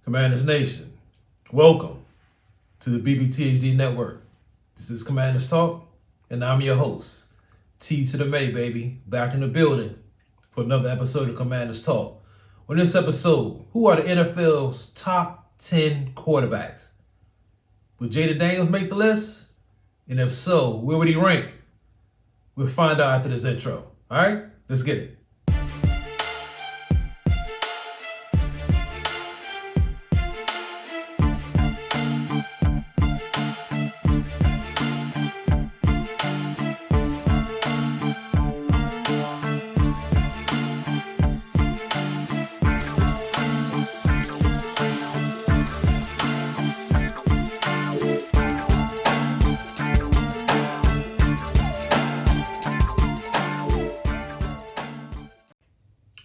Commanders Nation, welcome to the BBTHD network. This is Commanders Talk, and I'm your host, T to the May, baby, back in the building for another episode of Commanders Talk. On this episode, who are the NFL's top 10 quarterbacks? Will Jaden Daniels make the list? And if so, where would he rank? We'll find out after this intro. All right, let's get it.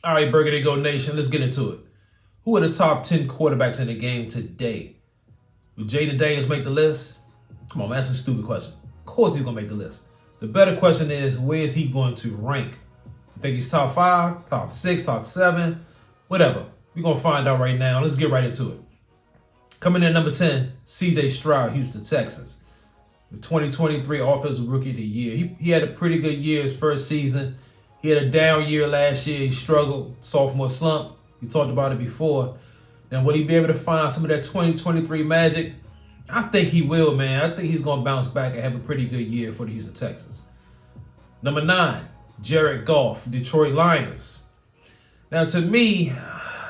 All right, Burgundy Go Nation, let's get into it. Who are the top 10 quarterbacks in the game today? Will Jaden Daniels make the list? Come on, man, that's a stupid question. Of course he's going to make the list. The better question is, where is he going to rank? You think he's top 5, top 6, top 7, whatever. We're going to find out right now. Let's get right into it. Coming in at number 10, C.J. Stroud, Houston Texans. The 2023 Offensive Rookie of the Year. He had a pretty good year his first season. He had a down year last year. He struggled, sophomore slump. We talked about it before. Now, will he be able to find some of that 2023 magic? I think he will, man. I think he's going to bounce back and have a pretty good year for the Houston Texans. Number 9, Jared Goff, Detroit Lions. Now, to me,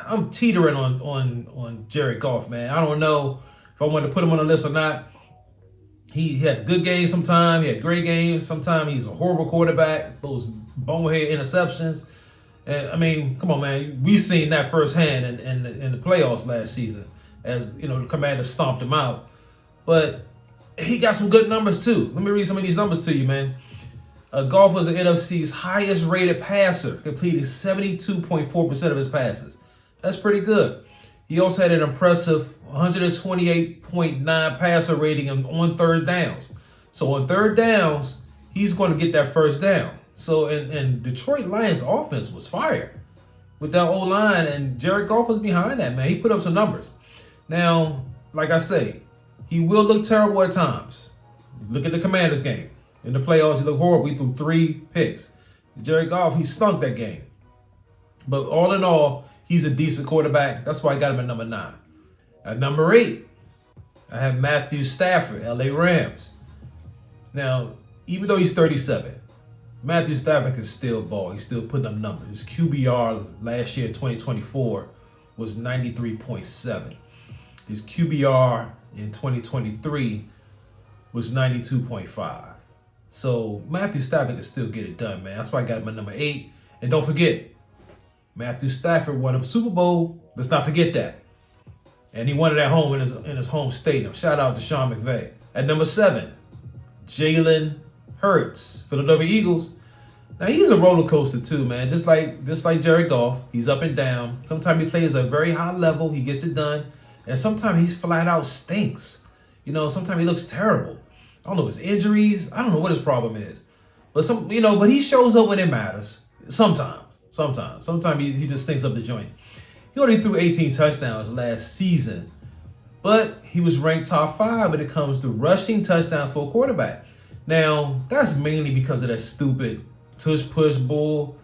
I'm teetering on Jared Goff, man. I don't know if I want to put him on the list or not. He has good games sometimes. He had great games. Sometimes he's a horrible quarterback. Those bonehead interceptions. And I mean, come on, man. We've seen that firsthand in the playoffs last season as, you know, the Commanders stomped him out. But he got some good numbers too. Let me read some of these numbers to you, man. Goff was the NFC's highest rated passer, completing 72.4% of his passes. That's pretty good. He also had an impressive 128.9 passer rating on third downs. So on third downs, he's going to get that first down. So and Detroit Lions offense was fire with that O-line, and Jared Goff was behind that, man. He put up some numbers. Now, like I say, he will look terrible at times. Look at the Commanders game. In the playoffs, he looked horrible. He threw 3 picks. Jared Goff, he stunk that game. But all in all, he's a decent quarterback. That's why I got him at number 9. At number 8, I have Matthew Stafford, LA Rams. Now, even though he's 37, Matthew Stafford can still ball. He's still putting up numbers. His QBR last year, 2024, was 93.7. His QBR in 2023 was 92.5. So Matthew Stafford can still get it done, man. That's why I got him at number 8. And don't forget, Matthew Stafford won a Super Bowl. Let's not forget that. And he won it at home in his home stadium. Shout out to Sean McVay. At number 7, Jalen Hurts, Philadelphia Eagles. Now he's a roller coaster too, man. Just like Jared Goff, he's up and down. Sometimes he plays at a very high level, he gets it done, and sometimes he's flat out stinks. You know, sometimes he looks terrible. I don't know his injuries. I don't know what his problem is, but but he shows up when it matters. Sometimes he just stinks up the joint. He only threw 18 touchdowns last season, but he was ranked top 5 when it comes to rushing touchdowns for a quarterback. Now, that's mainly because of that stupid tush-push bull,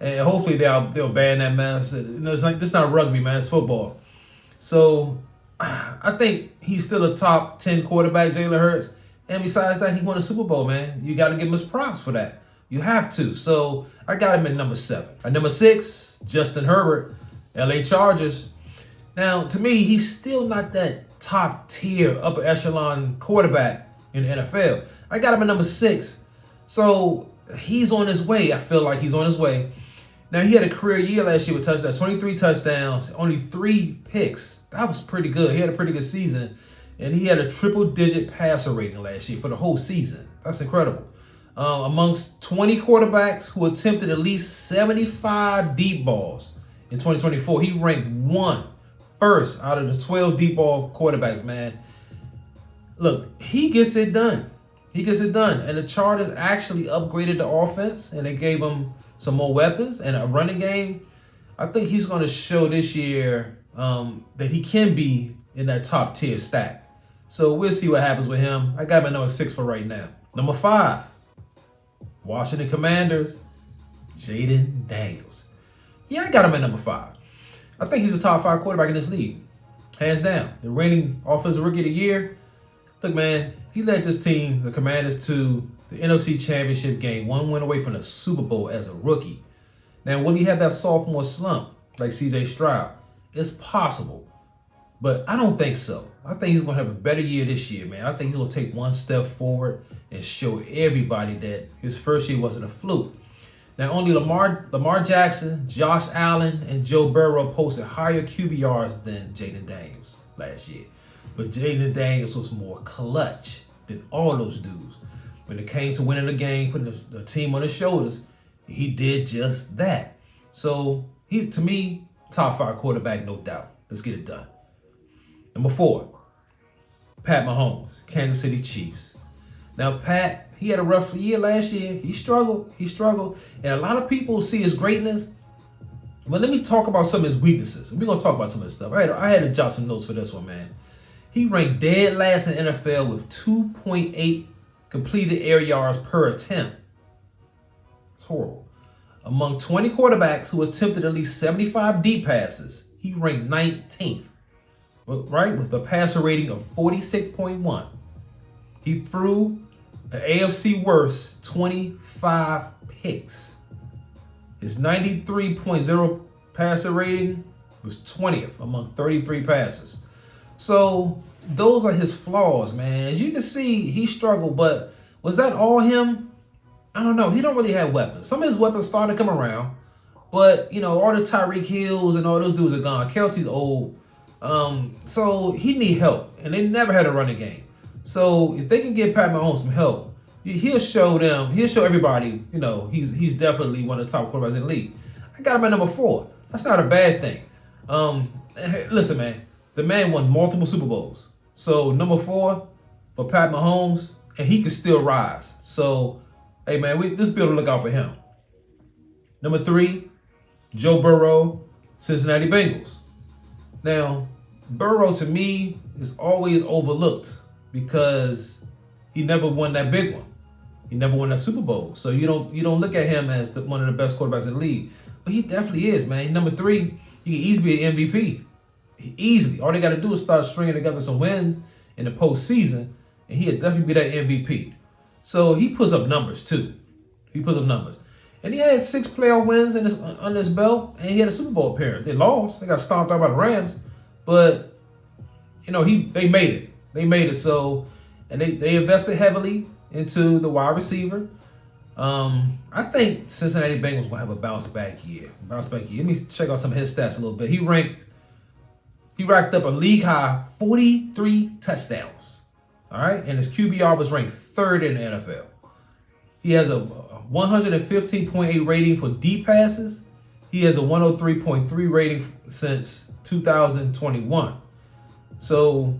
and hopefully they'll ban that mess. You know, it's like, this is not rugby, man. It's football. So I think he's still a top 10 quarterback, Jalen Hurts. And besides that, he won a Super Bowl, man. You got to give him his props for that. You have to. So I got him at number 7. At number 6, Justin Herbert, LA Chargers. Now, to me, he's still not that top tier, upper echelon quarterback in the NFL. I got him at number 6. So he's on his way. I feel like he's on his way. Now, he had a career year last year with touchdowns, 23 touchdowns, only 3 picks. That was pretty good. He had a pretty good season. And he had a triple-digit passer rating last year for the whole season. That's incredible. Amongst 20 quarterbacks who attempted at least 75 deep balls in 2024, he ranked first out of the 12 deep ball quarterbacks, man. Look, he gets it done. And the Chargers actually upgraded the offense, and they gave him some more weapons and a running game. I think he's going to show this year that he can be in that top tier stack. So we'll see what happens with him. I got him at number 6 for right now. Number 5, Washington Commanders, Jaden Daniels. Yeah, I got him at number 5. I think he's a top 5 quarterback in this league, hands down. The reigning offensive rookie of the year. Look, man, he led this team, the Commanders, to the NFC Championship game, 1 win away from the Super Bowl as a rookie. Now, will he have that sophomore slump like C.J. Stroud? It's possible, but I don't think so. I think he's going to have a better year this year, man. I think he's going to take one step forward and show everybody that his first year wasn't a fluke. Now, only Lamar Jackson, Josh Allen, and Joe Burrow posted higher QBRs than Jaden Daniels last year. But Jaden Daniels was more clutch than all those dudes. When it came to winning the game, putting the team on his shoulders, he did just that. So he's, to me, top 5 quarterback, no doubt. Let's get it done. Number 4, Pat Mahomes, Kansas City Chiefs. Now, Pat, he had a rough year last year. He struggled. And a lot of people see his greatness. But let me talk about some of his weaknesses. We're going to talk about some of this stuff. I had to jot some notes for this one, man. He ranked dead last in the NFL with 2.8 completed air yards per attempt. It's horrible. Among 20 quarterbacks who attempted at least 75 deep passes, he ranked 19th, right? With a passer rating of 46.1. He threw an AFC worst 25 picks. His 93.0 passer rating was 20th among 33 passes. So those are his flaws, man. As you can see, he struggled, but was that all him? I don't know. He don't really have weapons. Some of his weapons started to come around, but all the Tyreek Hills and all those dudes are gone. Kelsey's old. So he need help, and they never had a running game. So if they can give Pat Mahomes some help, he'll show everybody, he's definitely one of the top quarterbacks in the league. I got him at number 4. That's not a bad thing. Listen, man, the man won multiple Super Bowls. So number 4 for Pat Mahomes, and he can still rise. So, hey, man, let's be able to look out for him. Number 3, Joe Burrow, Cincinnati Bengals. Now, Burrow, to me, is always overlooked because he never won that big one. He never won that Super Bowl. So you don't look at him as one of the best quarterbacks in the league. But he definitely is, man. Number 3, he can easily be an MVP. Easily. All they got to do is start stringing together some wins in the postseason, and he'll definitely be that MVP. So he puts up numbers, too. And he had 6 playoff wins on his belt, and he had a Super Bowl appearance. They lost. They got stomped out by the Rams. But, they made it. So, and they invested heavily into the wide receiver. I think Cincinnati Bengals will have a bounce back year. Let me check out some of his stats a little bit. He racked up a league high 43 touchdowns. All right. And his QBR was ranked 3rd in the NFL. He has a 115.8 rating for deep passes. He has a 103.3 rating since 2021. So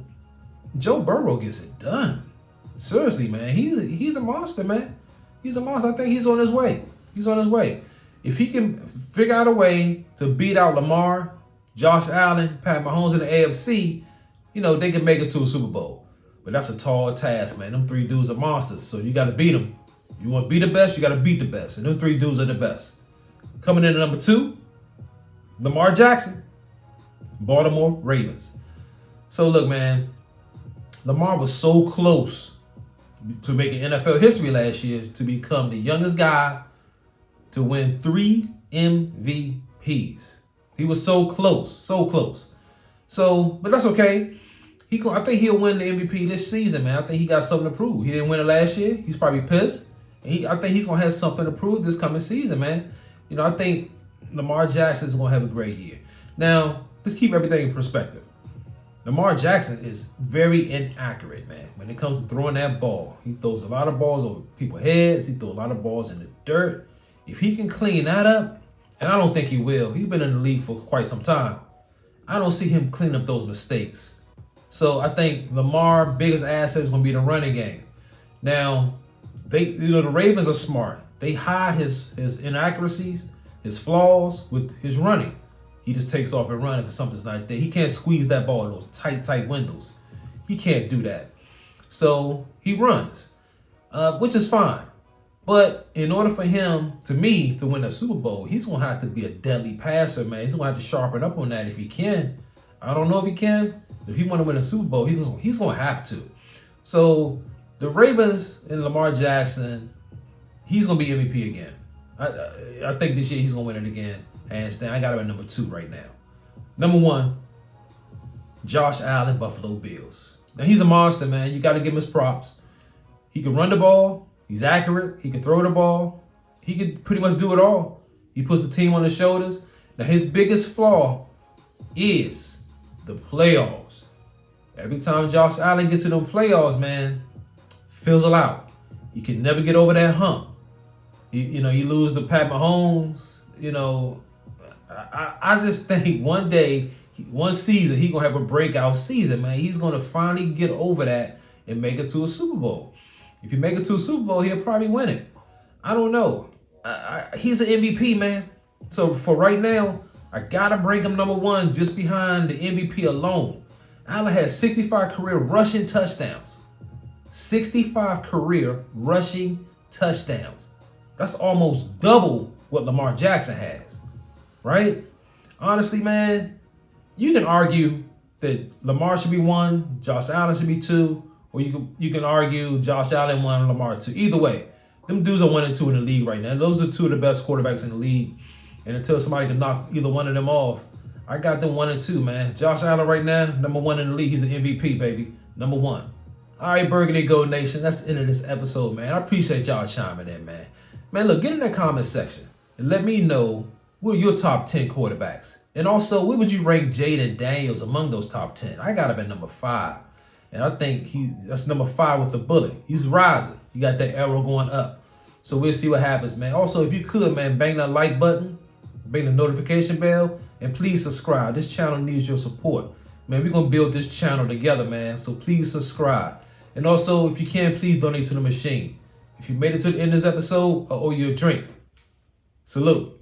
Joe Burrow gets it done. Seriously, man. He's a monster, man. He's a monster. I think he's on his way. If he can figure out a way to beat out Lamar, Josh Allen, Pat Mahomes in the AFC, they can make it to a Super Bowl. But that's a tall task, man. Them 3 dudes are monsters, so you got to beat them. You want to be the best, you got to beat the best. And them 3 dudes are the best. Coming in at number 2, Lamar Jackson, Baltimore Ravens. So look, man, Lamar was so close to making NFL history last year to become the youngest guy to win 3 MVPs. He was so close. So, but that's okay. I think he'll win the MVP this season, man. I think he got something to prove. He didn't win it last year. He's probably pissed. I think he's going to have something to prove this coming season, man. I think Lamar Jackson is going to have a great year. Now, let's keep everything in perspective. Lamar Jackson is very inaccurate, man. When it comes to throwing that ball, he throws a lot of balls over people's heads. He throws a lot of balls in the dirt. If he can clean that up, and I don't think he will. He's been in the league for quite some time. I don't see him clean up those mistakes. So I think Lamar's biggest asset is going to be the running game. Now, the Ravens are smart. They hide his inaccuracies, his flaws with his running. he just takes off and runs if something's not there. He can't squeeze that ball in those tight windows. He can't do that. So he runs, which is fine. But in order for him, to me, to win a Super Bowl, he's going to have to be a deadly passer, man. He's going to have to sharpen up on that if he can. I don't know if he can. If he want to win a Super Bowl, he's going to have to. So the Ravens and Lamar Jackson, he's going to be MVP again. I think this year he's going to win it again. Hands down. I got him at number 2 right now. Number 1, Josh Allen, Buffalo Bills. Now, he's a monster, man. You got to give him his props. He can run the ball. He's accurate. He can throw the ball. He can pretty much do it all. He puts the team on his shoulders. Now, his biggest flaw is the playoffs. Every time Josh Allen gets to them playoffs, man, fizzle out. You can never get over that hump. You lose to Pat Mahomes. I just think one day, one season, he's going to have a breakout season, man. He's going to finally get over that and make it to a Super Bowl. If you make it to a Super Bowl, he'll probably win it. I don't know. He's an MVP, man. So for right now, I got to bring him number 1 just behind the MVP alone. Allen has 65 career rushing touchdowns. 65 career rushing touchdowns. That's almost double what Lamar Jackson has, right? Honestly, man, you can argue that Lamar should be 1, Josh Allen should be 2, or you can argue Josh Allen 1, Lamar 2. Either way, them dudes are 1 and 2 in the league right now. Those are 2 of the best quarterbacks in the league. And until somebody can knock either one of them off, I got them 1 and 2, man. Josh Allen right now, number 1 in the league. He's an MVP, baby. Number 1. All right, Burgundy Gold Nation, that's the end of this episode, man. I appreciate y'all chiming in, man. Man, look, get in that comment section and let me know who are your top 10 quarterbacks. And also, where would you rank Jaden Daniels among those top 10? I got him at number 5. And I think that's number 5 with the bullet. He's rising. You got that arrow going up. So we'll see what happens, man. Also, if you could, man, bang that like button, bang the notification bell, and please subscribe. This channel needs your support. Man, we're going to build this channel together, man. So please subscribe. And also, if you can, please donate to the machine. If you made it to the end of this episode, I owe you a drink. Salute.